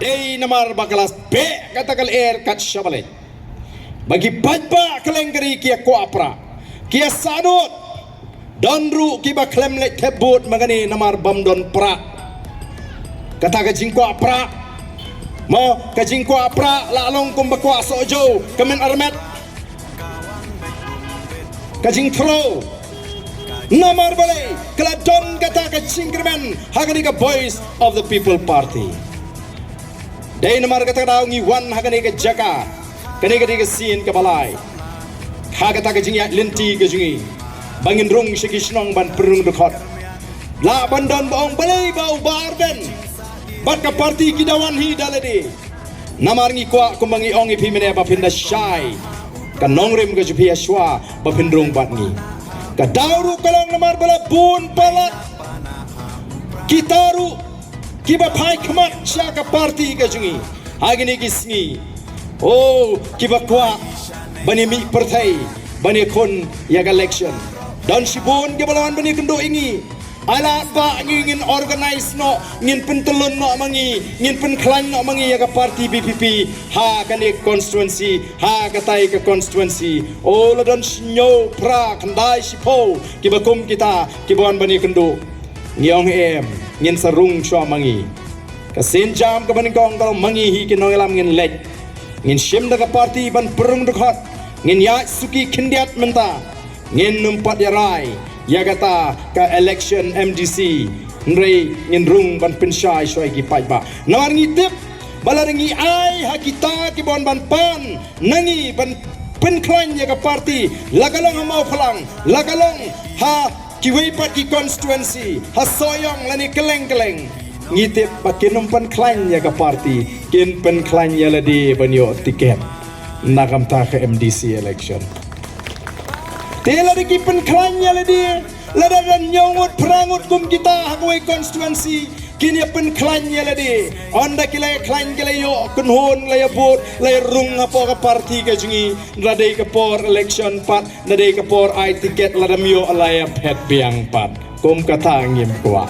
Day namar bakalas B katakal air kat syabalet. Bagi badba kelengkeri kia kuapra. Kia sanut. Donru kiba klemlek tebut magani namar bamdon pra. Kata kajing kuapra. Mo kajing kuapra lalong kumbakwa sojo kemen armet. Kajing throw. Namar balay keladon kata kajing kermen hagani ka voice of the people party. Day namar kata daw ngi wan hagani ka jaka. Kani ka sin ka balay. Hagata ka jingya linti ka jingi. Bangin rung sigisnong ban perung dukot. La bandon baong balay bau barden. Bat ka parti kidawan hi daladi. Namar ngi kwa kumbangi ongi pimene bapinda syai. Ka nongrim ka jupi aswa bapindrung bat ngi. Ka dauru kalang namar bala bun palat. Kitaru kiba pai kemat sya ka parti ka jingi. Hagini kisngi. Oh, kiba kwa bani mi partai bani kon yaga election dan sibun ke balawan bani kendo ingi ala ba ngin organize no ngin pentelun no mangi ngin penklan no mangi yaga parti BPP ha kani constituency ha katai ke constituency oh ladon snyo pra kandai sipo kiba kum kita kibawan bani kendo ngiong ngin sarung chwa mangi kasin jam ke bani kong kalau mangi hi kinongelam ngin lek ngin syem daga parti ban perung dekat ngin ya suki kindiat menta ngin numpat yarai ya kata ka election MDC nrei ngin rung ban pensyai syai ki paiba nawar ngitip balarengi ai hakita ki bon ban pan nangi ban penklan ya ka parti lagalong mau phalang lagalong ha ki weipat ki constituency ha soyong lani keleng-keleng ngitip pakinum pan klan ya ka parti kin pen klan ya ladi banyo tiket nakam ta ke MDC election tela di ki pen klan ya ladi lada dan nyongut perangut kum kita hakwe constituency kini pen klan ya ladi onda kilay klan kilayo kunhon laya bot laya rung apa ka parti ka jungi ladai ka por election pat ladai ka por ai tiket ladamyo alaya pet biang pat kum kata ngim kwa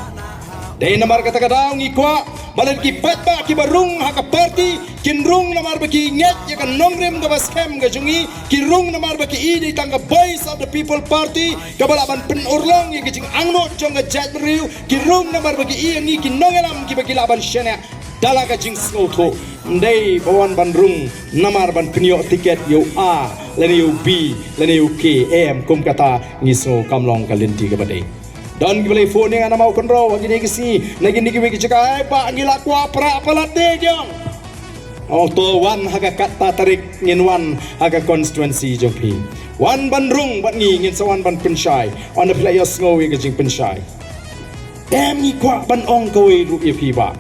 day namar kata kadaw ngi kwa balan ki patba ki barung ha ka party kin rung namar ba ki nget ya kan nongrim ka baskem ga jungi ki rung namar ba ki idi tang ka voice of the people party ka balaban pen urlong ya ki jing angno jong ga jat riu ki rung namar ba ki i ngi ki nongelam ki ba ki laban shena dala ka jing snotho day bawan ban rung namar ban penyo tiket yo A lani yo B lani yo K em kum kata ngi sno kamlong kalinti ka badai dan kibali phone yang ana mau kontrol gini kisi lagi ni kiwi kicakai pak ngila kwa pra palate jong oh to wan haga kata tarik ngin wan haga constituency jopi wan bandrung bat ngi ngin sawan ban pensyai on the players ngowi ke jing pensyai em ngi kwa ban ong kowe ru pi ba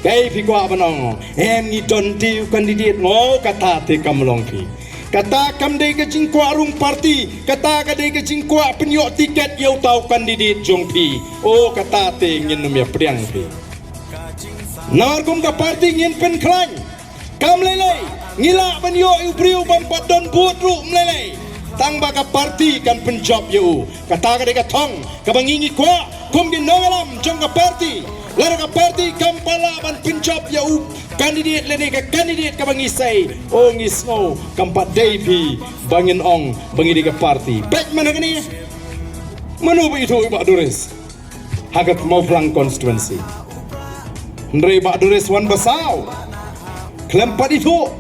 kai pi kwa ban ong em ngi don tiu candidate ngo kata te kamlong pi kata kam dei ke jing kwa rung parti kata ka dei ke jing kwa penyo tiket yau tau kandidat jong pi oh kata te ngin num ya priang pi nar kum ka parti ngin pen klan kam lelei ngila penyo yu priu bam padon buat ru mlelei tang ba ka parti kan penjob yu kata ka dei ka thong ka bangingi kwa kum gin nogalam jong ka parti lara ka parti kam pala ban penjob yu kandidat lene ka kandidat ka bangisai oh ngisno kampat daypi bangin ong bangi ka parti pek mana kini manu ba itu Pak Dures hagat mau pulang constituency ndrei Pak Dures wan basau kelempat itu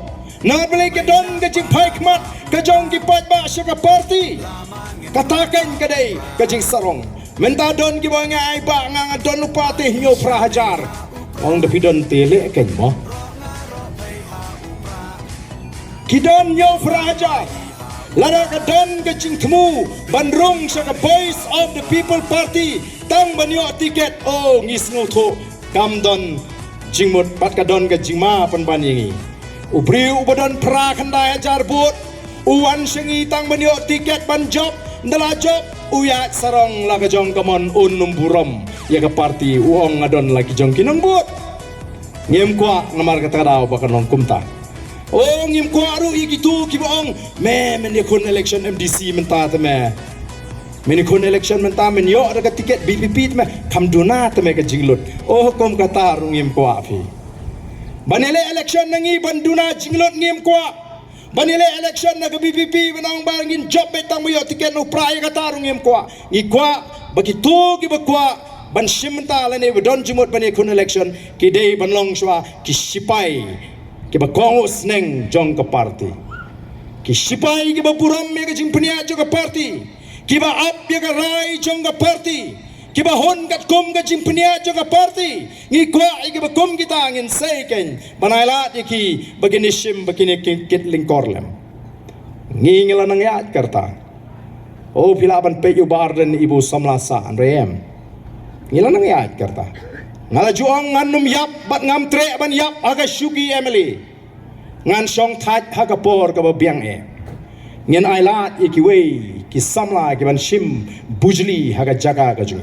na beli ke don ke jing paik mat ke jong ki pat ba syaka parti katakan kadai ke jing sarong menta don ki banga ai ba nga don lupa teh nyo prahajar ong depi don tele ken mo kidon nyo prahajar lada ka don ke jing temu bandrung syaka voice of the people party tang banyo tiket oh ngisno tho kam don jingmut pat ka don ke jingma pan banyi ubri ubadon pra khandai ajar but uwan sengi tang banyo tiket ban job ndala job uya sarong laga jong kamon unum burom ya ka parti uong ngadon lagi jong kinong but ngem kwa namar kata daw bakan long kumta oh ngem kwa ru igitu kibong me men yakun election MDC menta teme men yakun election menta men yo ada tiket BPP teme kam dona teme ka jinglut oh kom kata ru ngem kwa fi Banile election nangi banduna jinglot ngim kwa. Banile election na BBP banang bangin job betang mo yo tiket no pray katarung ngim kwa. Ngikwa bagitu gibakwa ban simta lane don jimot bani kun election kidei banlong shwa ki sipai ki bakongos neng jong ka party. Ki sipai ki bapuram me ka jimpnia jong ka party. Ki ba up ya ka rai jong ka party. Kiba hon kat kum ka jimpnia jo ka party ngi kwa ikiba kum kita ngin seiken banailat iki bagini sim bagini kitling korlem ngi ngila nang yat karta o pilaban pe barden ibu samlasa andrem ngila nang yat karta ngala juang nganum yap bat ngam tre ban yap aga shugi emily ngan song that haga por ka biang e ngin ailat iki we ki samla ki ban sim bujli haga jaga ka ju